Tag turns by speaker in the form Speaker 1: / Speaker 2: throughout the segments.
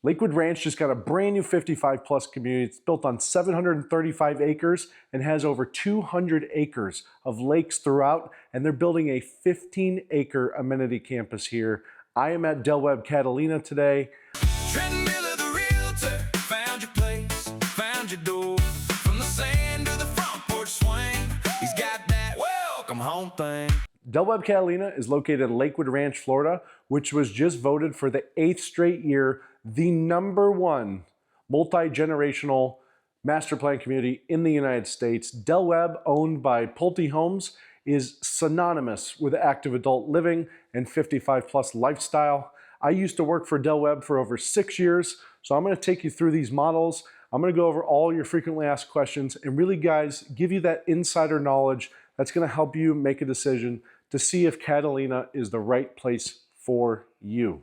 Speaker 1: Lakewood Ranch just got a brand new 55 plus community. It's built on 735 acres and has over 200 acres of lakes throughout, and they're building a 15-acre amenity campus here. I am at Webb Catalina today.
Speaker 2: Miller, the realtor, found your place, found your door. From the sand to the front porch swing, he's got that welcome home thing.
Speaker 1: Webb Catalina is located in Lakewood Ranch, Florida, which was just voted for the 8th straight year the #1 multi-generational master plan community in the United States. Webb, owned by Pulte Homes, is synonymous with active adult living and 55 plus lifestyle. I used to work for Webb for over 6 years, so I'm going to take you through these models. I'm going to go over all your frequently asked questions and really, guys, give you that insider knowledge that's going to help you make a decision to see if Catalina is the right place for you.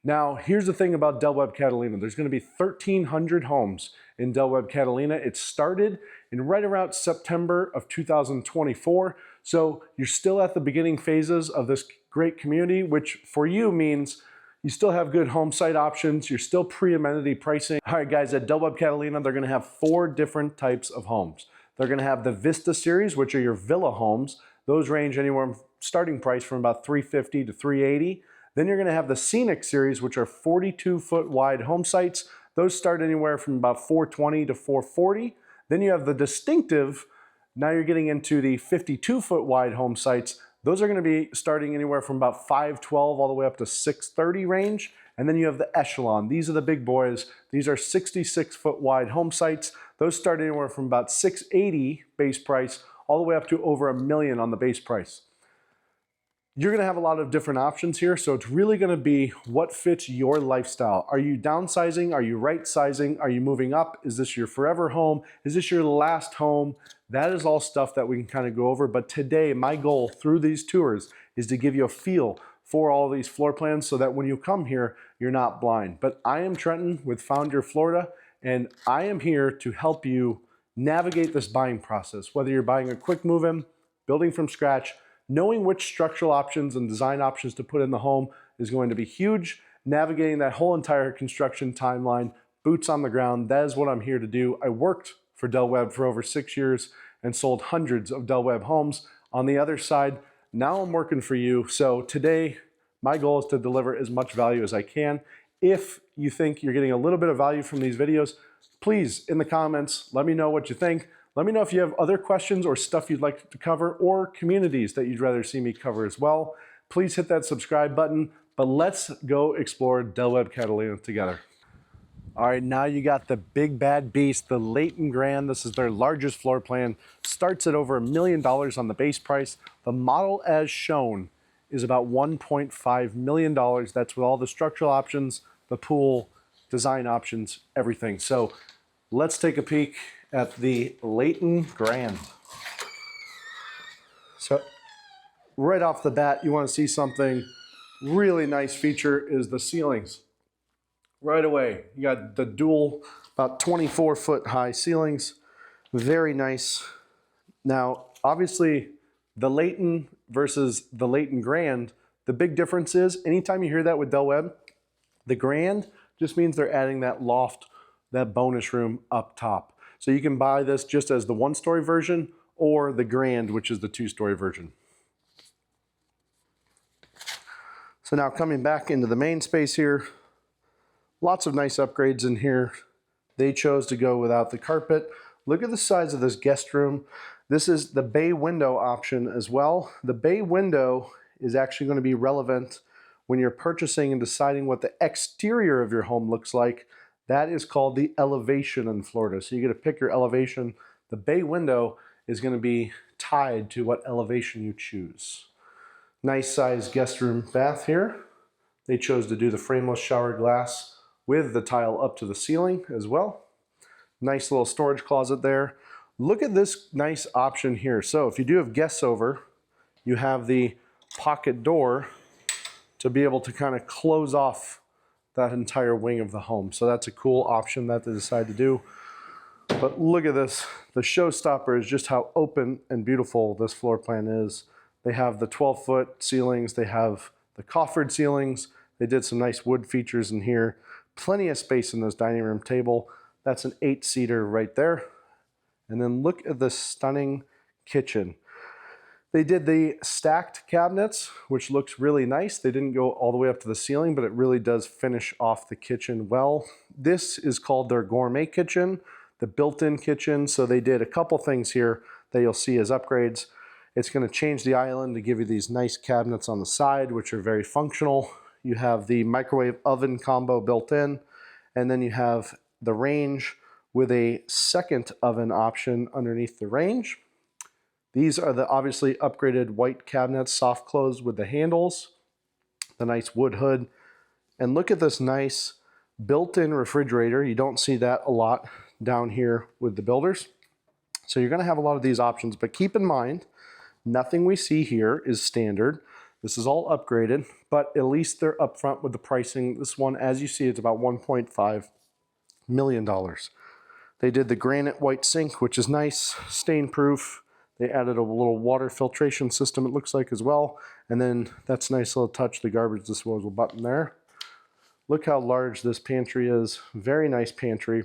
Speaker 1: Now, here's the thing about Webb Catalina. There's going to be 1,300 homes in Webb Catalina. It started in right around September of 2024. So you're still at the beginning phases of this great community, which for you means you still have good home site options. You're still pre-amenity pricing. All right, guys, at Webb Catalina, they're going to have 4 different types of homes. They're going to have the Vista series, which are your villa homes. Those range anywhere starting price from about $350 to $380. Then you're going to have the Scenic series, which are 42-foot wide home sites. Those start anywhere from about $420 to $440. Then you have the Distinctive. Now you're getting into the 52-foot wide home sites. Those are going to be starting anywhere from about $512 all the way up to $630 range. And then you have the Echelon. These are the big boys. These are 66-foot wide home sites. Those start anywhere from about $680 base price all the way up to over $1 million on the base price. You're going to have a lot of different options here, so it's really going to be what fits your lifestyle. Are you downsizing? Are you right sizing? Are you moving up? Is this your forever home? Is this your last home? That is all stuff that we can kind of go over, but today my goal through these tours is to give you a feel for all these floor plans so that when you come here, you're not blind. But I am Trenton with Found Your Florida, and I am here to help you navigate this buying process, whether you're buying a quick move-in, building from scratch. Knowing which structural options and design options to put in the home is going to be huge. Navigating that whole entire construction timeline, boots on the ground, that is what I'm here to do. I worked for Webb for over 6 years and sold hundreds of Webb homes. On the other side, now I'm working for you. So today, my goal is to deliver as much value as I can. If you think you're getting a little bit of value from these videos, please, in the comments, let me know what you think. Let me know if you have other questions or stuff you'd like to cover or communities that you'd rather see me cover as well. Please hit that subscribe button, but let's go explore Webb Catalina together. All right, now you got the big bad beast, the Leighton Grand. This is their largest floor plan. Starts at over $1 million on the base price. The model as shown is about $1.5 million. That's with all the structural options, the pool, design options, everything. So let's take a peek at the Leighton Grand. So right off the bat, you want to see something really nice feature is the ceilings. Right away, you got the dual, about 24-foot high ceilings. Very nice. Now, obviously, the Leighton versus the Leighton Grand, the big difference is anytime you hear that with Webb, the Grand just means they're adding that loft, that bonus room up top. So you can buy this just as the 1-story version or the Grand, which is the 2-story version. So now coming back into the main space here, lots of nice upgrades in here. They chose to go without the carpet. Look at the size of this guest room. This is the bay window option as well. The bay window is actually going to be relevant when you're purchasing and deciding what the exterior of your home looks like. That is called the elevation in Florida. So you get to pick your elevation. The bay window is going to be tied to what elevation you choose. Nice size guest room bath here. They chose to do the frameless shower glass with the tile up to the ceiling as well. Nice little storage closet there. Look at this nice option here. So if you do have guests over, you have the pocket door to be able to kind of close off that entire wing of the home. So that's a cool option that they decided to do. But look at this. The showstopper is just how open and beautiful this floor plan is. They have the 12-foot ceilings. They have the coffered ceilings. They did some nice wood features in here. Plenty of space in this dining room table. That's an 8-seater right there. And then look at this stunning kitchen. They did the stacked cabinets, which looks really nice. They didn't go all the way up to the ceiling, but it really does finish off the kitchen well. This is called their gourmet kitchen, the built-in kitchen. So they did a couple things here that you'll see as upgrades. It's going to change the island to give you these nice cabinets on the side, which are very functional. You have the microwave oven combo built in, and then you have the range with a second oven option underneath the range. These are the obviously upgraded white cabinets, soft close with the handles, the nice wood hood. And look at this nice built-in refrigerator. You don't see that a lot down here with the builders. So you're going to have a lot of these options, but keep in mind, nothing we see here is standard. This is all upgraded, but at least they're upfront with the pricing. This one, as you see, it's about $1.5 million. They did the granite white sink, which is nice, stain-proof. They added a little water filtration system, it looks like, as well. And then that's a nice little touch, the garbage disposal button there. Look how large this pantry is. Very nice pantry.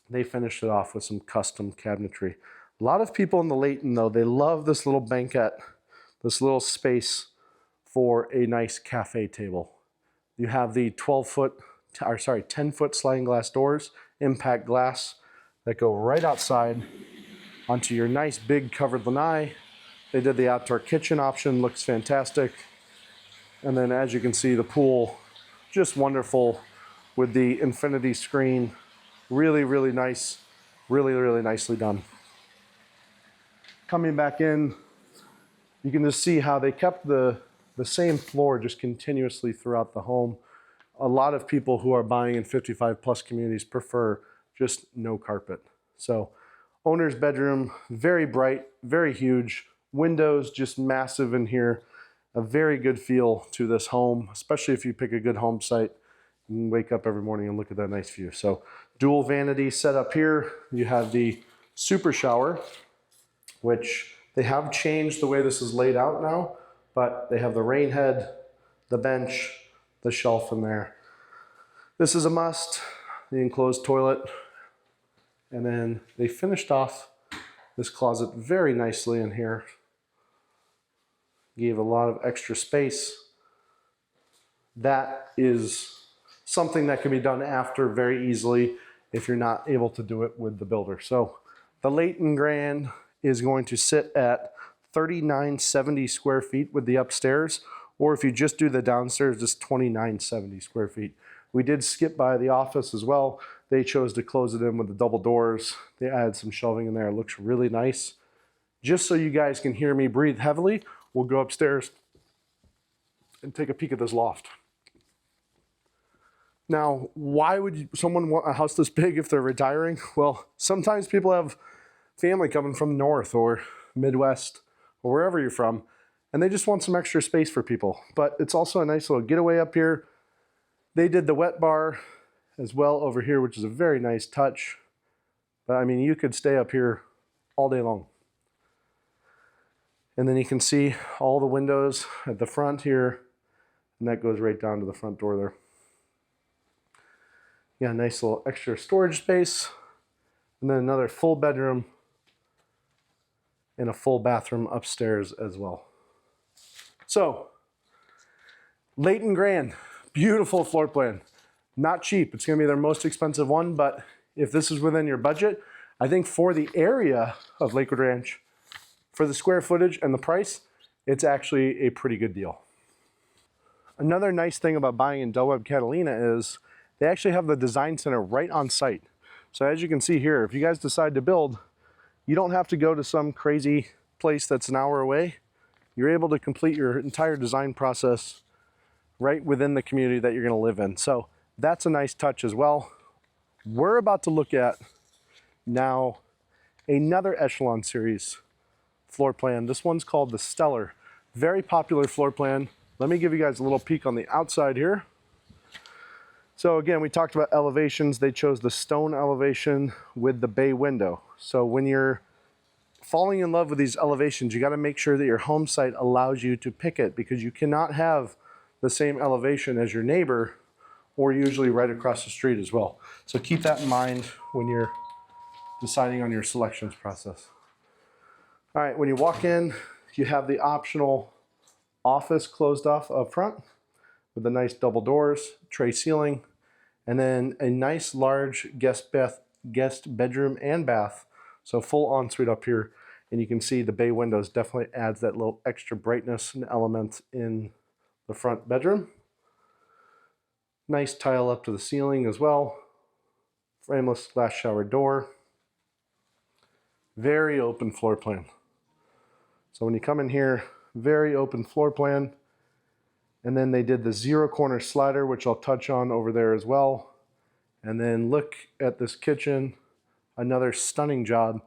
Speaker 1: They finished it off with some custom cabinetry. A lot of people in the Leighton, though, they love this little banquette, this little space for a nice cafe table. You have the 10-foot sliding glass doors, impact glass, that go right outside onto your nice big covered lanai. They did the outdoor kitchen option, looks fantastic. And then as you can see, the pool, just wonderful with the infinity screen. Really, really nice, really, really nicely done. Coming back in, you can just see how they kept the same floor just continuously throughout the home. A lot of people who are buying in 55 plus communities prefer just no carpet. So owner's bedroom, very bright, very huge. Windows just massive in here. A very good feel to this home, especially if you pick a good home site. You can wake up every morning and look at that nice view. So dual vanity set up here. You have the super shower, which they have changed the way this is laid out now, but they have the rain head, the bench, the shelf in there. This is a must, the enclosed toilet. And then they finished off this closet very nicely in here. Gave a lot of extra space. That is something that can be done after very easily if you're not able to do it with the builder. So the Leighton Grand is going to sit at 3,970 square feet with the upstairs, or if you just do the downstairs, just 2,970 square feet. We did skip by the office as well. They chose to close it in with the double doors. They added some shelving in there. It looks really nice. Just so you guys can hear me breathe heavily, we'll go upstairs and take a peek at this loft. Now, why would someone want a house this big if they're retiring? Well, sometimes people have family coming from north or Midwest or wherever you're from, and they just want some extra space for people. But it's also a nice little getaway up here. They did the wet bar as well over here, which is a very nice touch. But I mean, you could stay up here all day long. And then you can see all the windows at the front here, and that goes right down to the front door there. Yeah, nice little extra storage space. And then another full bedroom and a full bathroom upstairs as well. So, Leighton Grand, beautiful floor plan. Not cheap, it's gonna be their most expensive one, but if this is within your budget, I think for the area of Lakewood Ranch, for the square footage and the price, it's actually a pretty good deal. Another nice thing about buying in Webb Catalina is they actually have the design center right on site. So as you can see here, if you guys decide to build, you don't have to go to some crazy place that's an hour away. You're able to complete your entire design process right within the community that you're gonna live in. So that's a nice touch as well. We're about to look at now another Echelon series floor plan. This one's called the Stellar. Very popular floor plan. Let me give you guys a little peek on the outside here. So again, we talked about elevations. They chose the stone elevation with the bay window. So when you're falling in love with these elevations, you got to make sure that your home site allows you to pick it, because you cannot have the same elevation as your neighbor or usually right across the street as well. So keep that in mind when you're deciding on your selections process. All right, when you walk in, you have the optional office closed off up front with the nice double doors, tray ceiling, and then a nice large guest bedroom and bath. So full ensuite up here. And you can see the bay windows definitely adds that little extra brightness and element in the front bedroom. Nice tile up to the ceiling as well. Frameless glass shower door. Very open floor plan. So when you come in here, very open floor plan. And then they did the zero corner slider, which I'll touch on over there as well. And then look at this kitchen. Another stunning job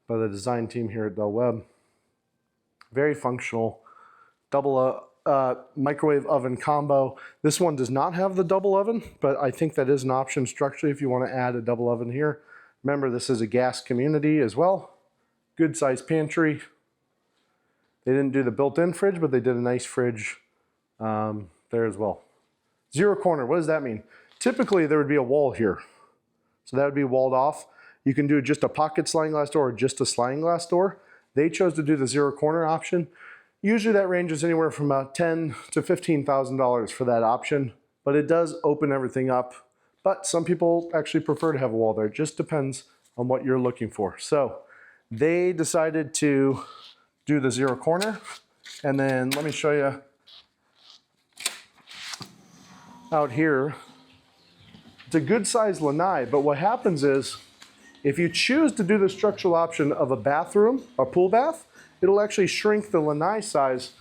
Speaker 1: by the design team here at Del Webb. Very functional. Double microwave oven combo. This one does not have the double oven, but I think that is an option structurally if you want to add a double oven here. Remember, this is a gas community as well. Good sized pantry. They didn't do the built-in fridge, but they did a nice fridge there as well. Zero corner, what does that mean? Typically there would be a wall here. So that would be walled off. You can do just a pocket sliding glass door or just a sliding glass door. They chose to do the zero corner option. Usually that ranges anywhere from about $10,000 to $15,000 for that option, but it does open everything up. But some people actually prefer to have a wall there. It just depends on what you're looking for. So they decided to do the zero corner. And then let me show you out here. It's a good sized lanai, but what happens is if you choose to do the structural option of a bathroom, a pool bath, it'll actually shrink the lanai size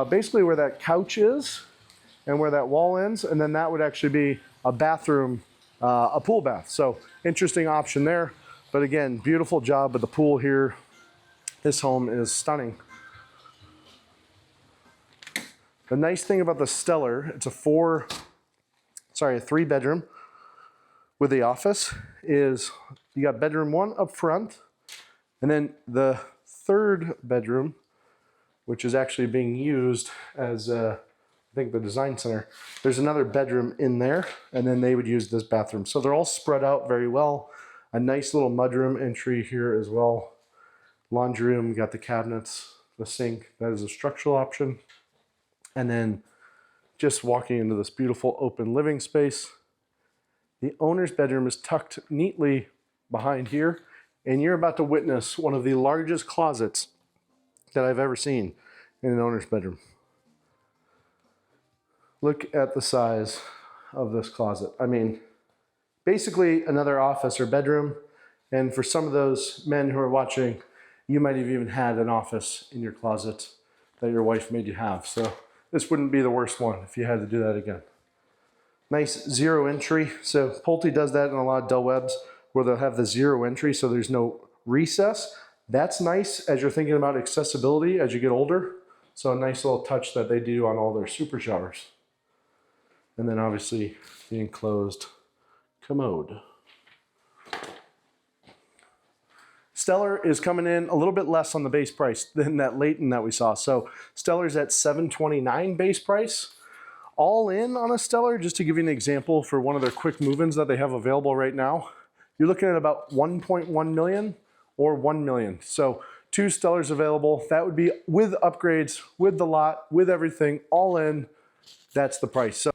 Speaker 1: basically where that couch is and where that wall ends, and then that would actually be a bathroom, a pool bath. So interesting option there. But again, beautiful job with the pool here. This home is stunning. The nice thing about the Stellar, it's a 3 bedroom with the office, is you got bedroom 1 up front, and then the 3rd bedroom, which is actually being used as I think the design center. There's another bedroom in there, and then they would use this bathroom. So they're all spread out very well. A nice little mudroom entry here as well. Laundry room, got the cabinets, the sink. That is a structural option. And then just walking into this beautiful open living space. The owner's bedroom is tucked neatly behind here, and you're about to witness one of the largest closets that I've ever seen in an owner's bedroom. Look at the size of this closet. I mean, basically another office or bedroom, and for some of those men who are watching, you might have even had an office in your closet that your wife made you have. So this wouldn't be the worst one if you had to do that again. Nice zero entry. So Pulte does that in a lot of Del Webbs where they'll have the zero entry so there's no recess. That's nice as you're thinking about accessibility as you get older. So a nice little touch that they do on all their super showers. And then obviously the enclosed commode. Stellar is coming in a little bit less on the base price than that Leighton that we saw. So Stellar's at $729 base price. All in on a Stellar, just to give you an example for one of their quick move-ins that they have available right now, you're looking at about 1.1 million or 1 million. So 2 Stellars available. That would be with upgrades, with the lot, with everything, all in. That's the price. So,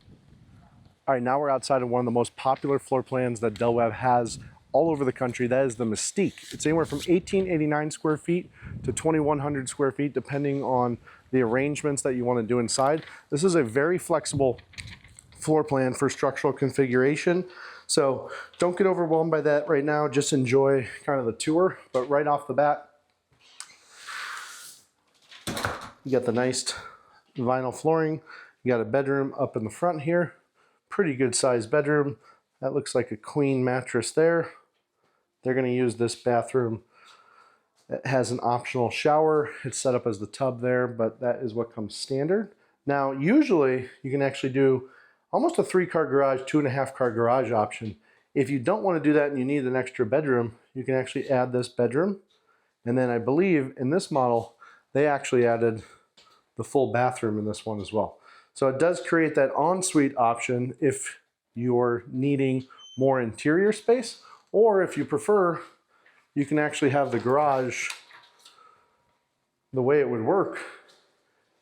Speaker 1: all right, now we're outside of one of the most popular floor plans that Del Webb has all over the country. That is the Mystique. It's anywhere from 1,889 square feet to 2,100 square feet, depending on the arrangements that you want to do inside. This is a very flexible floor plan for structural configuration. So don't get overwhelmed by that right now. Just enjoy kind of the tour. But right off the bat, you got the nice vinyl flooring. You got a bedroom up in the front here. Pretty good sized bedroom. That looks like a queen mattress there. They're going to use this bathroom. It has an optional shower. It's set up as the tub there, but that is what comes standard. Now, usually you can actually do almost a 3-car garage, 2.5-car garage option. If you don't want to do that and you need an extra bedroom, you can actually add this bedroom. And then I believe in this model, they actually added the full bathroom in this one as well. So it does create that ensuite option if you're needing more interior space, or if you prefer, you can actually have the garage. The way it would work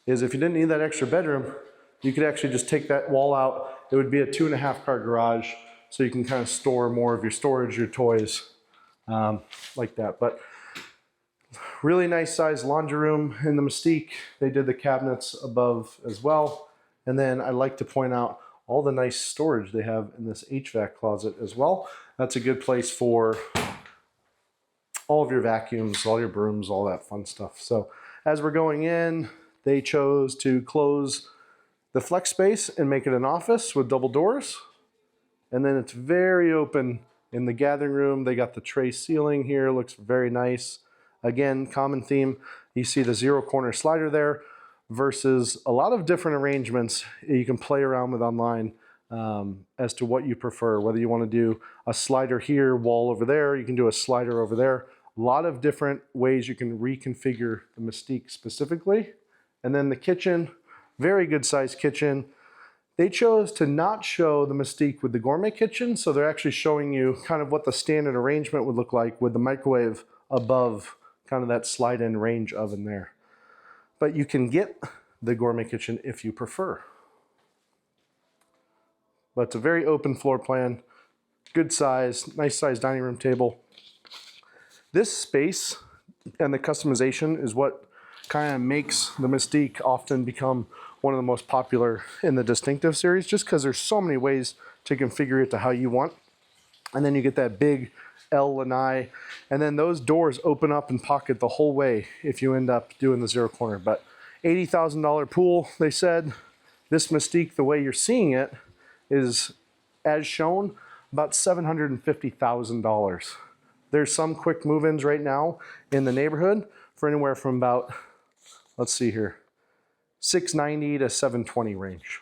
Speaker 1: is if you didn't need that extra bedroom, you could actually just take that wall out. It would be a 2.5 car garage, so you can kind of store more of your storage, your toys, like that. But really nice size laundry room in the Mystique. They did the cabinets above as well. And then I like to point out all the nice storage they have in this HVAC closet as well. That's a good place for all of your vacuums, all your brooms, all that fun stuff. So as we're going in, they chose to close the flex space and make it an office with double doors. And then it's very open in the gathering room. They got the tray ceiling here, looks very nice. Again, common theme. You see the 0 corner slider there versus a lot of different arrangements you can play around with online as to what you prefer. Whether you want to do a slider here, wall over there, you can do a slider over there. A lot of different ways you can reconfigure the Mystique specifically. And then the kitchen, very good sized kitchen. They chose to not show the Mystique with the gourmet kitchen, so they're actually showing you kind of what the standard arrangement would look like with the microwave above kind of that slide-in range oven there. But you can get the gourmet kitchen if you prefer. But it's a very open floor plan, good size, nice size dining room table. This space and the customization is what kind of makes the Mystique often become one of the most popular in the Distinctive series, just because there's so many ways to configure it to how you want. And then you get that big L lanai, and then those doors open up and pocket the whole way if you end up doing the 0 corner. But $80,000 pool, they said. This Mystique, the way you're seeing it, is, as shown, about $750,000. There's some quick move-ins right now in the neighborhood for anywhere from about, let's see here, $690 to $720 range.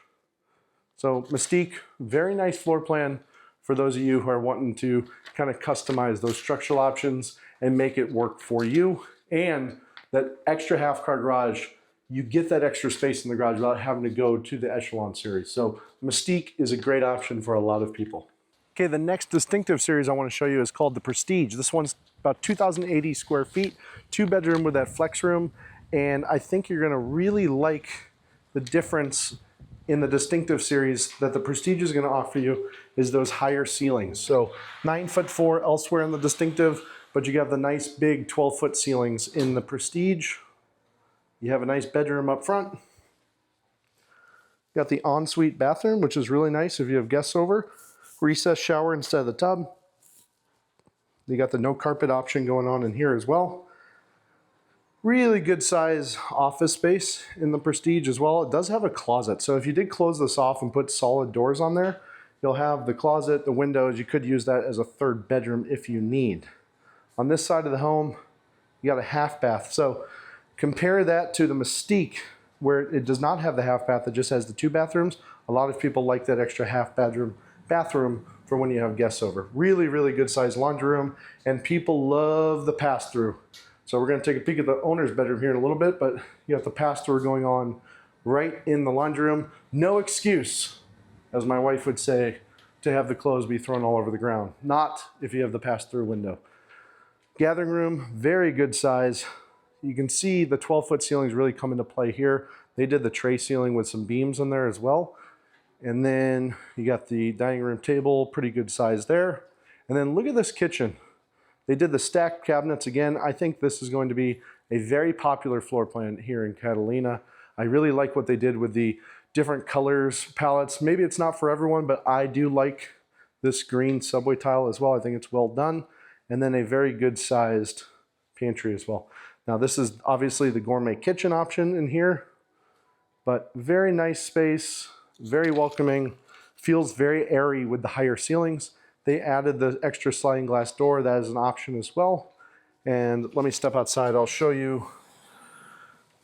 Speaker 1: So Mystique, very nice floor plan for those of you who are wanting to kind of customize those structural options and make it work for you. And that extra half car garage, you get that extra space in the garage without having to go to the Echelon series. So Mystique is a great option for a lot of people. Okay, the next Distinctive series I want to show you is called the Prestige. This one's about 2,080 square feet, 2-bedroom with that flex room. And I think you're gonna really like the difference in the Distinctive series that the Prestige is gonna offer you is those higher ceilings. So 9'4" elsewhere in the Distinctive, but you have the nice big 12-foot ceilings in the Prestige. You have a nice bedroom up front. You got the ensuite bathroom, which is really nice if you have guests over. Recessed shower instead of the tub. You got the no carpet option going on in here as well. Really good size office space in the Prestige as well. It does have a closet, so if you did close this off and put solid doors on there, you'll have the closet, the windows. You could use that as a 3rd bedroom if you need. On this side of the home, you got a half bath. So compare that to the Mystique, where it does not have the half bath, it just has the 2 bathrooms. A lot of people like that extra half bathroom for when you have guests over. Really, really good sized laundry room, and people love the pass-through. So we're gonna take a peek at the owner's bedroom here in a little bit, but you got the pass-through going on right in the laundry room. No excuse, as my wife would say, to have the clothes be thrown all over the ground. Not if you have the pass-through window. Gathering room, very good size. You can see the 12-foot ceilings really come into play here. They did the tray ceiling with some beams in there as well. And then you got the dining room table, pretty good size there. And then look at this kitchen. They did the stacked cabinets again. I think this is going to be a very popular floor plan here in Catalina. I really like what they did with the different colors, palettes. Maybe it's not for everyone, but I do like this green subway tile as well. I think it's well done. And then a very good sized pantry as well. Now this is obviously the gourmet kitchen option in here, but very nice space, very welcoming, feels very airy with the higher ceilings. They added the extra sliding glass door. That is an option as well. And let me step outside. I'll show you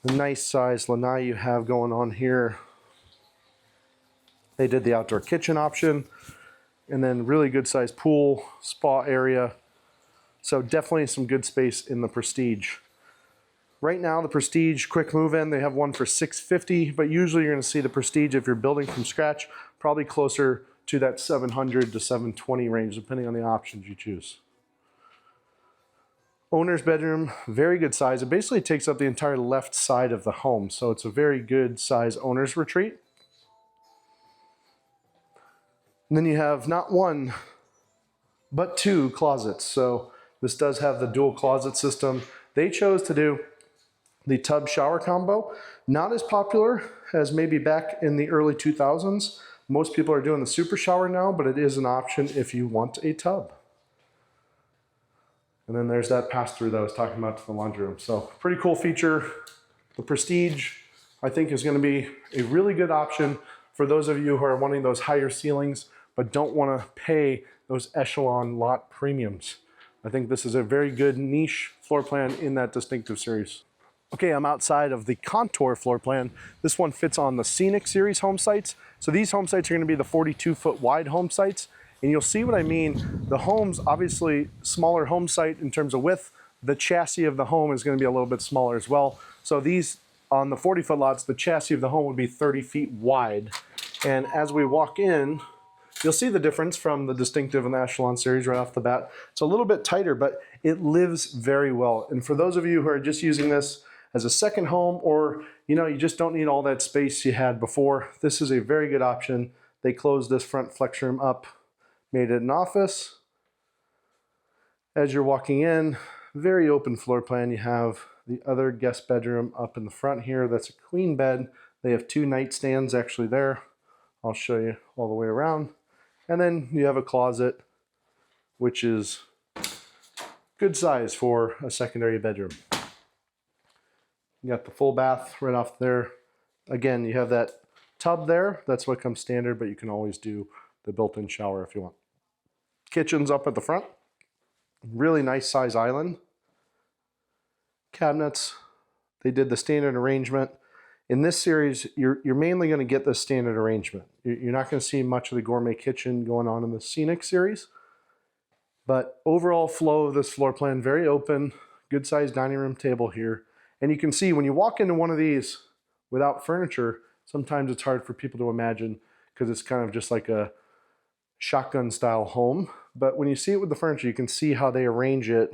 Speaker 1: the nice size lanai you have going on here. They did the outdoor kitchen option, and then really good sized pool, spa area. So definitely some good space in the Prestige. Right now, the Prestige quick move-in, they have one for $650, but usually you're gonna see the Prestige, if you're building from scratch, probably closer to that 700 to 720 range, depending on the options you choose. Owner's bedroom, very good size. It basically takes up the entire left side of the home, so it's a very good size owner's retreat. And then you have not one, but two closets. So this does have the dual closet system. They chose to do the tub shower combo. Not as popular as maybe back in the early 2000s. Most people are doing the super shower now, but it is an option if you want a tub. And then there's that pass-through that I was talking about to the laundry room. So pretty cool feature. The Prestige, I think, is going to be a really good option for those of you who are wanting those higher ceilings but don't want to pay those Echelon lot premiums. I think this is a very good niche floor plan in that distinctive series. Okay, I'm outside of the Contour floor plan. This one fits on the Scenic series home sites. So these home sites are going to be the 42-foot wide home sites. And you'll see what I mean. The home's obviously smaller home site in terms of width. The chassis of the home is going to be a little bit smaller as well. So these, on the 40-foot lots, the chassis of the home would be 30 feet wide. And as we walk in, you'll see the difference from the distinctive and the Echelon series right off the bat. It's a little bit tighter, but it lives very well. And for those of you who are just using this as a second home, or you just don't need all that space you had before, this is a very good option. They closed this front flex room up, made it an office. As you're walking in, very open floor plan. You have the other guest bedroom up in the front here. That's a queen bed. They have two nightstands actually there. I'll show you all the way around. And then you have a closet, which is good size for a secondary bedroom. You got the full bath right off there. Again, you have that tub there. That's what comes standard, but you can always do the built-in shower if you want. Kitchen's up at the front. Really nice size island. Cabinets, they did the standard arrangement. In this series, you're mainly going to get the standard arrangement. You're not going to see much of the gourmet kitchen going on in the Scenic series. But overall flow of this floor plan, very open, good sized dining room table here. And you can see when you walk into one of these without furniture, sometimes it's hard for people to imagine because it's kind of just like a shotgun style home. But when you see it with the furniture, you can see how they arrange it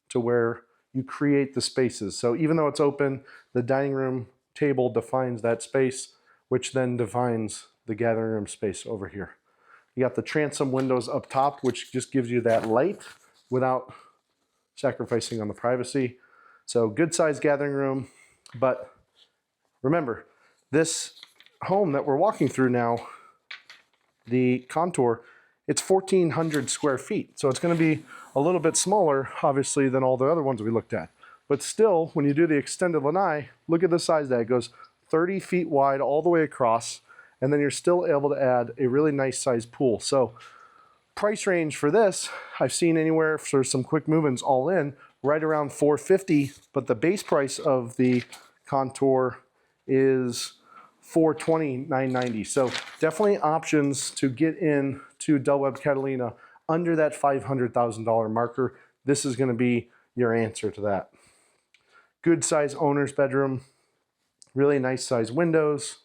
Speaker 1: to where you create the spaces. So even though it's open, the dining room table defines that space, which then defines the gathering room space over here. You got the transom windows up top, which just gives you that light without sacrificing on the privacy. So good sized gathering room, but remember, this home that we're walking through now, the Contour, it's 1,400 square feet. So it's going to be a little bit smaller, obviously, than all the other ones we looked at. But still, when you do the extended lanai, look at the size that it goes 30 feet wide all the way across, and then you're still able to add a really nice sized pool. So price range for this, I've seen anywhere for some quick move-ins all in, right around $450, but the base price of the Contour is $420, $990. So definitely options to get in to Webb Catalina under that $500,000 marker. This is going to be your answer to that. Good size owner's bedroom, really nice size windows.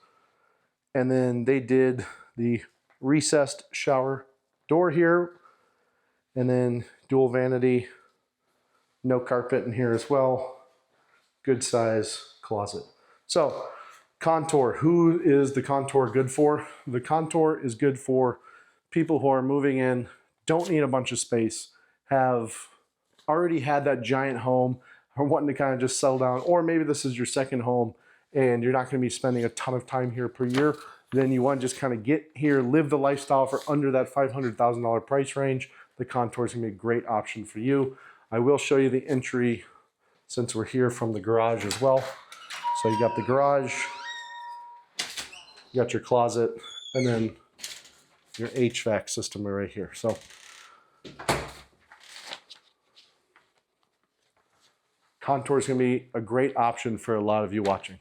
Speaker 1: And then they did the recessed shower door here, and then dual vanity, no carpet in here as well. Good size closet. So Contour, who is the Contour good for? The Contour is good for people who are moving in, don't need a bunch of space, have already had that giant home, are wanting to kind of just settle down, or maybe this is your second home and you're not going to be spending a ton of time here per year. Then you want to just kind of get here, live the lifestyle for under that $500,000 price range. The Contour is going to be a great option for you. I will show you the entry since we're here from the garage as well. So you got the garage, you got your closet, and then your HVAC system right here. So Contour is going to be a great option for a lot of you watching.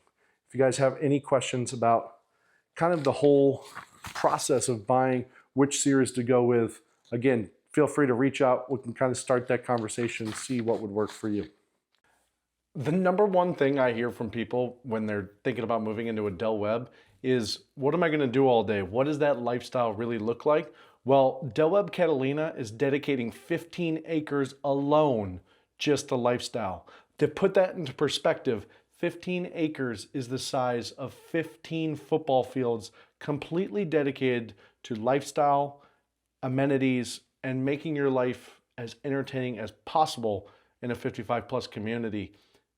Speaker 1: If you guys have any questions about kind of the whole process of buying which series to go with, again, feel free to reach out. We can kind of start that conversation, see what would work for you. The number one thing I hear from people when they're thinking about moving into a Del Webb is, what am I gonna do all day? What does that lifestyle really look like? Well, Webb Catalina is dedicating 15 acres alone just to lifestyle. To put that into perspective, 15 acres is the size of 15 football fields completely dedicated to lifestyle, amenities, and making your life as entertaining as possible in a 55 plus community.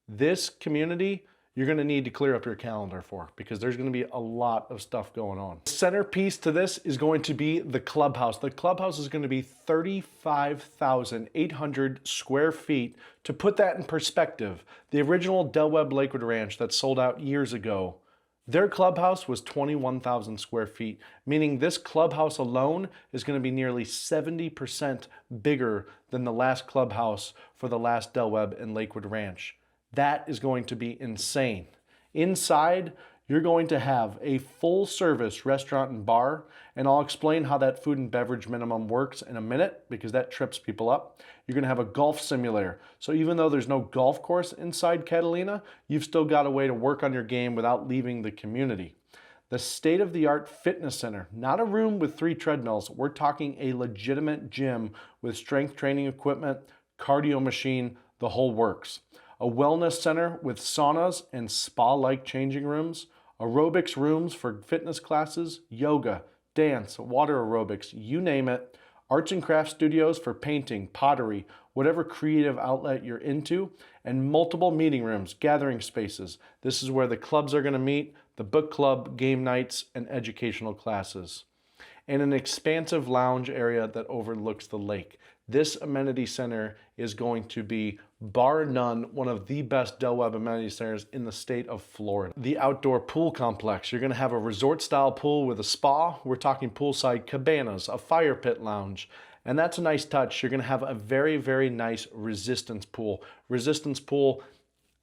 Speaker 1: This community, you're gonna need to clear up your calendar for, because there's gonna be a lot of stuff going on. The centerpiece to this is going to be the clubhouse. The clubhouse is gonna be 35,800 square feet. To put that in perspective, the original Webb Lakewood Ranch that sold out years ago, their clubhouse was 21,000 square feet, meaning this clubhouse alone is going to be nearly 70% bigger than the last clubhouse for the last Webb and Lakewood Ranch. That is going to be insane. Inside, you're going to have a full service restaurant and bar, and I'll explain how that food and beverage minimum works in a minute because that trips people up. You're gonna have a golf simulator. So even though there's no golf course inside Catalina, you've still got a way to work on your game without leaving the community. The state-of-the-art fitness center, not a room with 3 treadmills. We're talking a legitimate gym with strength training equipment, cardio machine, the whole works. A wellness center with saunas and spa-like changing rooms, aerobics rooms for fitness classes, yoga, dance, water aerobics, you name it. Arts and craft studios for painting, pottery, whatever creative outlet you're into, and multiple meeting rooms, gathering spaces. This is where the clubs are going to meet, the book club, game nights, and educational classes. And an expansive lounge area that overlooks the lake. This amenity center is going to be, bar none, one of the best Webb amenity centers in the state of Florida. The outdoor pool complex. You're gonna have a resort style pool with a spa. We're talking poolside cabanas, a fire pit lounge. And that's a nice touch. You're gonna have a very, very nice resistance pool. Resistance pool,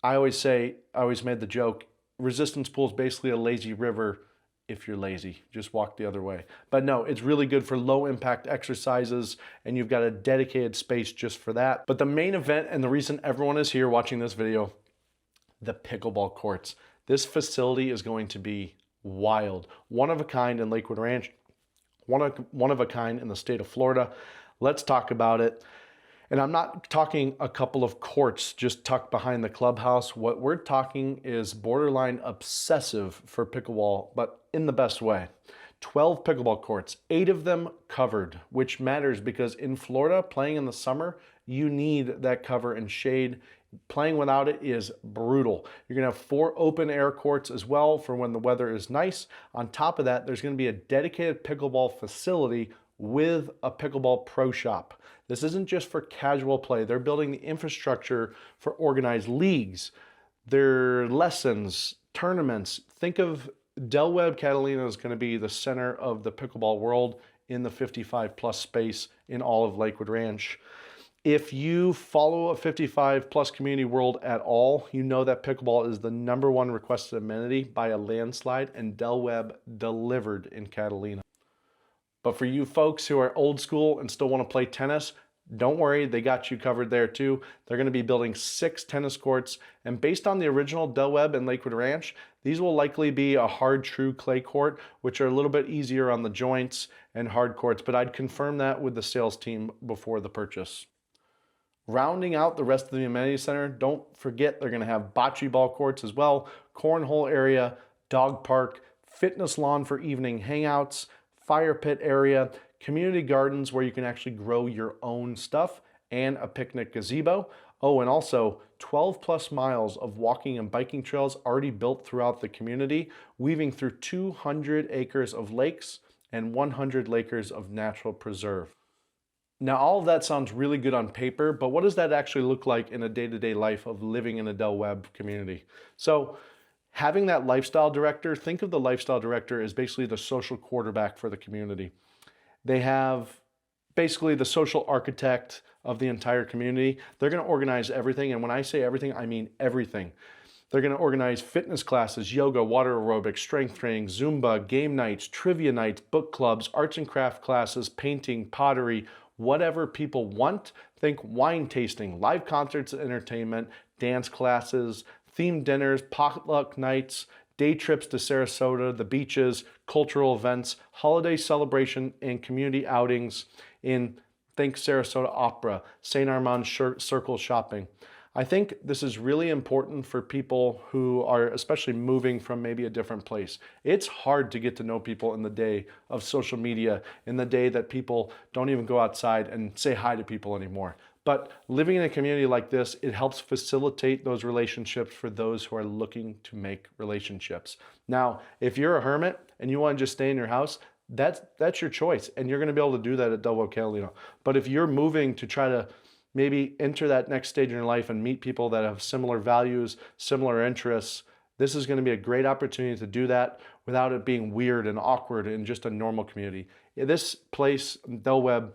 Speaker 1: I always made the joke, resistance pool is basically a lazy river. If you're lazy, just walk the other way. But no, it's really good for low impact exercises, and you've got a dedicated space just for that. But the main event, and the reason everyone is here watching this video, the pickleball courts. This facility is going to be wild. One of a kind in Lakewood Ranch, one of a kind in the state of Florida. Let's talk about it. And I'm not talking a couple of courts just tucked behind the clubhouse. What we're talking is borderline obsessive for pickleball, but in the best way. 12 pickleball courts, 8 of them covered, which matters because in Florida, playing in the summer, you need that cover and shade. Playing without it is brutal. You're gonna have 4 open air courts as well for when the weather is nice. On top of that, there's gonna be a dedicated pickleball facility with a pickleball pro shop. This isn't just for casual play. They're building the infrastructure for organized leagues, their lessons, tournaments. Think of Webb Catalina is going to be the center of the pickleball world in the 55 plus space in all of Lakewood Ranch. If you follow a 55 plus community world at all, you know that pickleball is the #1 requested amenity by a landslide, and Webb delivered in Catalina. But for you folks who are old school and still want to play tennis, don't worry, they got you covered there too. They're going to be building 6 tennis courts, and based on the original Webb and Lakewood Ranch, these will likely be a hard true clay court, which are a little bit easier on the joints and hard courts, but I'd confirm that with the sales team before the purchase. Rounding out the rest of the amenity center, don't forget they're going to have bocce ball courts as well, cornhole area, dog park, fitness lawn for evening hangouts, fire pit area, community gardens where you can actually grow your own stuff, and a picnic gazebo. Oh, and also 12 plus miles of walking and biking trails already built throughout the community, weaving through 200 acres of lakes and 100 acres of natural preserve. Now, all of that sounds really good on paper, but what does that actually look like in a day-to-day life of living in a Webb community? So having that lifestyle director, think of the lifestyle director as basically the social quarterback for the community. They have basically the social architect of the entire community. They're going to organize everything. And when I say everything, I mean everything. They're going to organize fitness classes, yoga, water aerobics, strength training, Zumba, game nights, trivia nights, book clubs, arts and craft classes, painting, pottery, whatever people want. Think wine tasting, live concerts and entertainment, dance classes, themed dinners, potluck nights, day trips to Sarasota, the beaches, cultural events, holiday celebration, and community outings in Think Sarasota Opera, St. Armand Circle shopping. I think this is really important for people who are especially moving from maybe a different place. It's hard to get to know people in the day of social media, in the day that people don't even go outside and say hi to people anymore. But living in a community like this, it helps facilitate those relationships for those who are looking to make relationships. Now, if you're a hermit and you want to just stay in your house, that's your choice, and you're going to be able to do that at Webb Catalina. But if you're moving to try to maybe enter that next stage in your life and meet people that have similar values, similar interests, this is going to be a great opportunity to do that without it being weird and awkward in just a normal community. This place, Webb,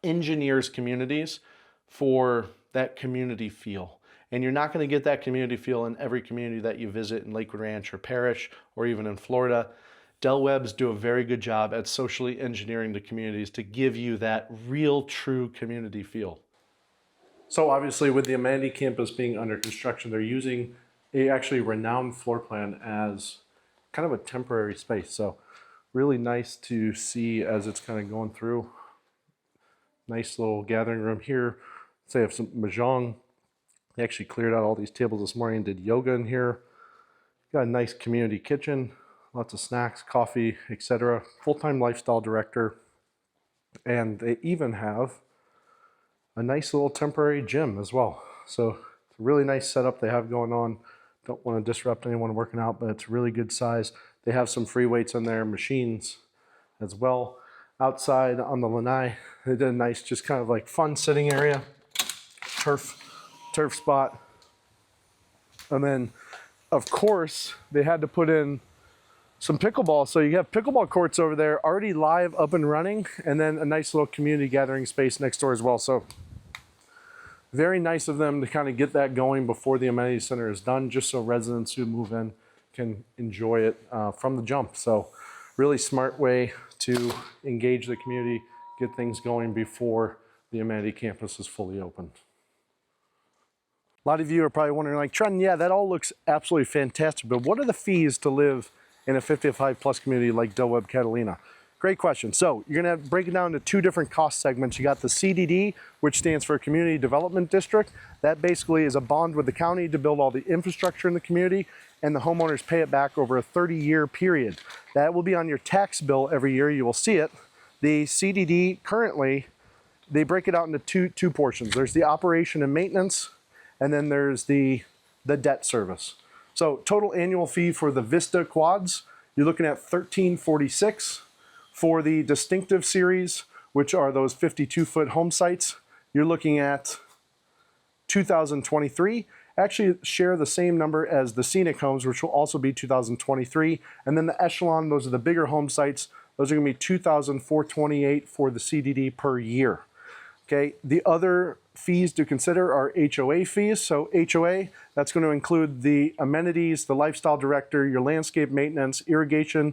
Speaker 1: engineers communities for that community feel. And you're not going to get that community feel in every community that you visit in Lakewood Ranch or Parish or even in Florida. Webbs do a very good job at socially engineering the communities to give you that real, true community feel. So obviously with the Amenity campus being under construction, they're using a actually renowned floor plan as kind of a temporary space. So really nice to see as it's kind of going through. Nice little gathering room here. Say have some mahjong. They actually cleared out all these tables this morning, did yoga in here. Got a nice community kitchen, lots of snacks, coffee, etc. Full-time lifestyle director. And they even have a nice little temporary gym as well. So it's a really nice setup they have going on. Don't want to disrupt anyone working out, but it's really good size. They have some free weights in there, machines as well. Outside on the lanai, they did a nice, just kind of like fun sitting area, turf spot. And then of course they had to put in some pickleball. So you have pickleball courts over there already live, up and running, and then a nice little community gathering space next door as well. So very nice of them to kind of get that going before the amenity center is done, just so residents who move in can enjoy it from the jump. So really smart way to engage the community, get things going before the amenity campus is fully open. A lot of you are probably wondering, like, Trent, yeah, that all looks absolutely fantastic, but what are the fees to live in a 55 plus community like Webb Catalina? Great question. So you're gonna break it down to two different cost segments. You got the CDD, which stands for Community Development District. That basically is a bond with the county to build all the infrastructure in the community, and the homeowners pay it back over a 30-year period. That will be on your tax bill every year. You will see it. The CDD currently, they break it out into two portions. There's the operation and maintenance, and then there's the debt service. So total annual fee for the Vista quads, you're looking at $1346. For the distinctive series, which are those 52-foot home sites, you're looking at $2,023. Actually share the same number as the Scenic homes, which will also be $2,023. And then the Echelon, those are the bigger home sites. Those are gonna be $2,428 for the CDD per year. Okay, the other fees to consider are HOA fees. So HOA, that's going to include the amenities, the lifestyle director, your landscape maintenance, irrigation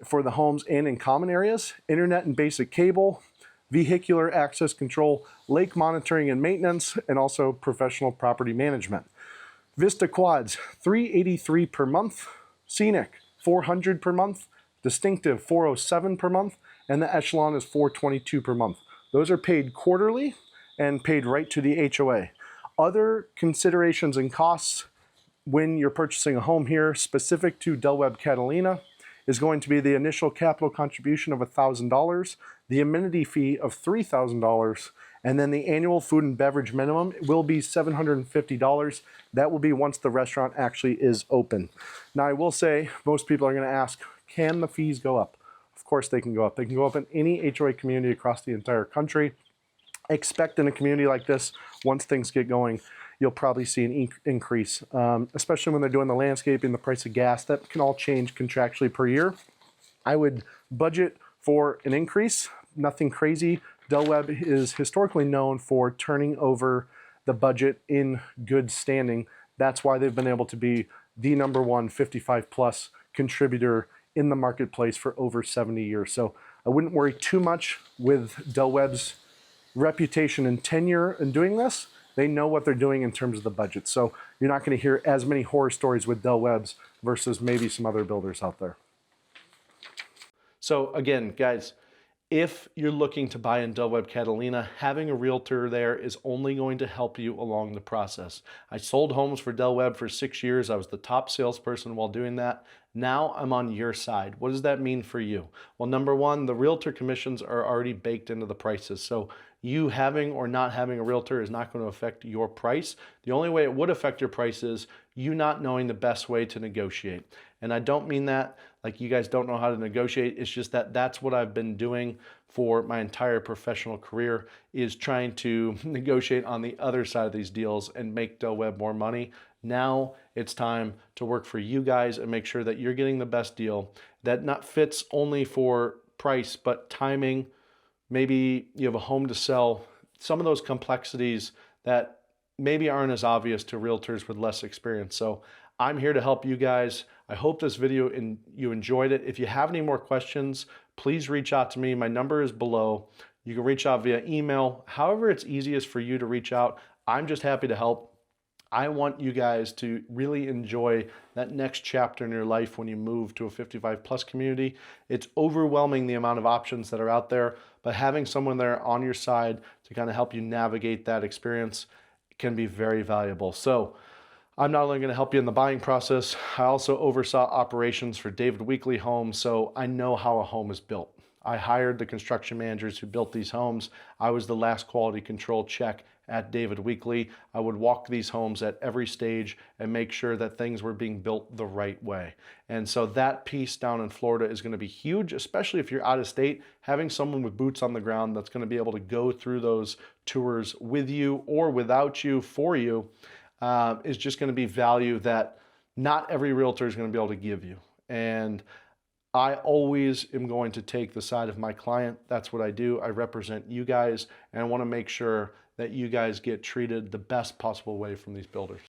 Speaker 1: for the homes and in common areas, internet and basic cable, vehicular access control, lake monitoring and maintenance, and also professional property management. Vista quads, $383 per month, Scenic, $400 per month, distinctive, $407 per month, and the Echelon is $422 per month. Those are paid quarterly and paid right to the HOA. Other considerations and costs when you're purchasing a home here specific to Webb Catalina is going to be the initial capital contribution of $1,000, the amenity fee of $3,000, and then the annual food and beverage minimum will be $750. That will be once the restaurant actually is open. Now I will say, most people are gonna ask, can the fees go up? Of course they can go up. They can go up in any HOA community across the entire country. Expect in a community like this, once things get going, you'll probably see an increase, especially when they're doing the landscaping, the price of gas, that can all change contractually per year. I would budget for an increase, nothing crazy. Webb is historically known for turning over the budget in good standing. That's why they've been able to be the #1 55 plus contributor in the marketplace for over 70 years. So I wouldn't worry too much with Webb's reputation and tenure in doing this. They know what they're doing in terms of the budget. So you're not going to hear as many horror stories with Del Webb's versus maybe some other builders out there. So again, guys, if you're looking to buy in Webb Catalina, having a realtor there is only going to help you along the process. I sold homes for Del Webb for 6 years. I was the top salesperson while doing that. Now I'm on your side. What does that mean for you? Well, number one, the realtor commissions are already baked into the prices. So you having or not having a realtor is not going to affect your price. The only way it would affect your price is you not knowing the best way to negotiate. And I don't mean that like you guys don't know how to negotiate. It's just that that's what I've been doing for my entire professional career, is trying to negotiate on the other side of these deals and make Del Webb more money. Now it's time to work for you guys and make sure that you're getting the best deal that not fits only for price, but timing. Maybe you have a home to sell, some of those complexities that maybe aren't as obvious to realtors with less experience. So I'm here to help you guys. I hope this video you enjoyed it. If you have any more questions, please reach out to me. My number is below. You can reach out via email. However it's easiest for you to reach out. I'm just happy to help. I want you guys to really enjoy that next chapter in your life when you move to a 55+ community. It's overwhelming the amount of options that are out there, but having someone there on your side to kind of help you navigate that experience can be very valuable. So I'm not only going to help you in the buying process, I also oversaw operations for David Weekley Homes, so I know how a home is built. I hired the construction managers who built these homes. I was the last quality control check at David Weekley. I would walk these homes at every stage and make sure that things were being built the right way. And so that piece down in Florida is going to be huge, especially if you're out of state. Having someone with boots on the ground that's going to be able to go through those tours with you or without you, for you, is just going to be value that not every realtor is going to be able to give you. And I always am going to take the side of my client. That's what I do. I represent you guys, and I want to make sure that you guys get treated the best possible way from these builders.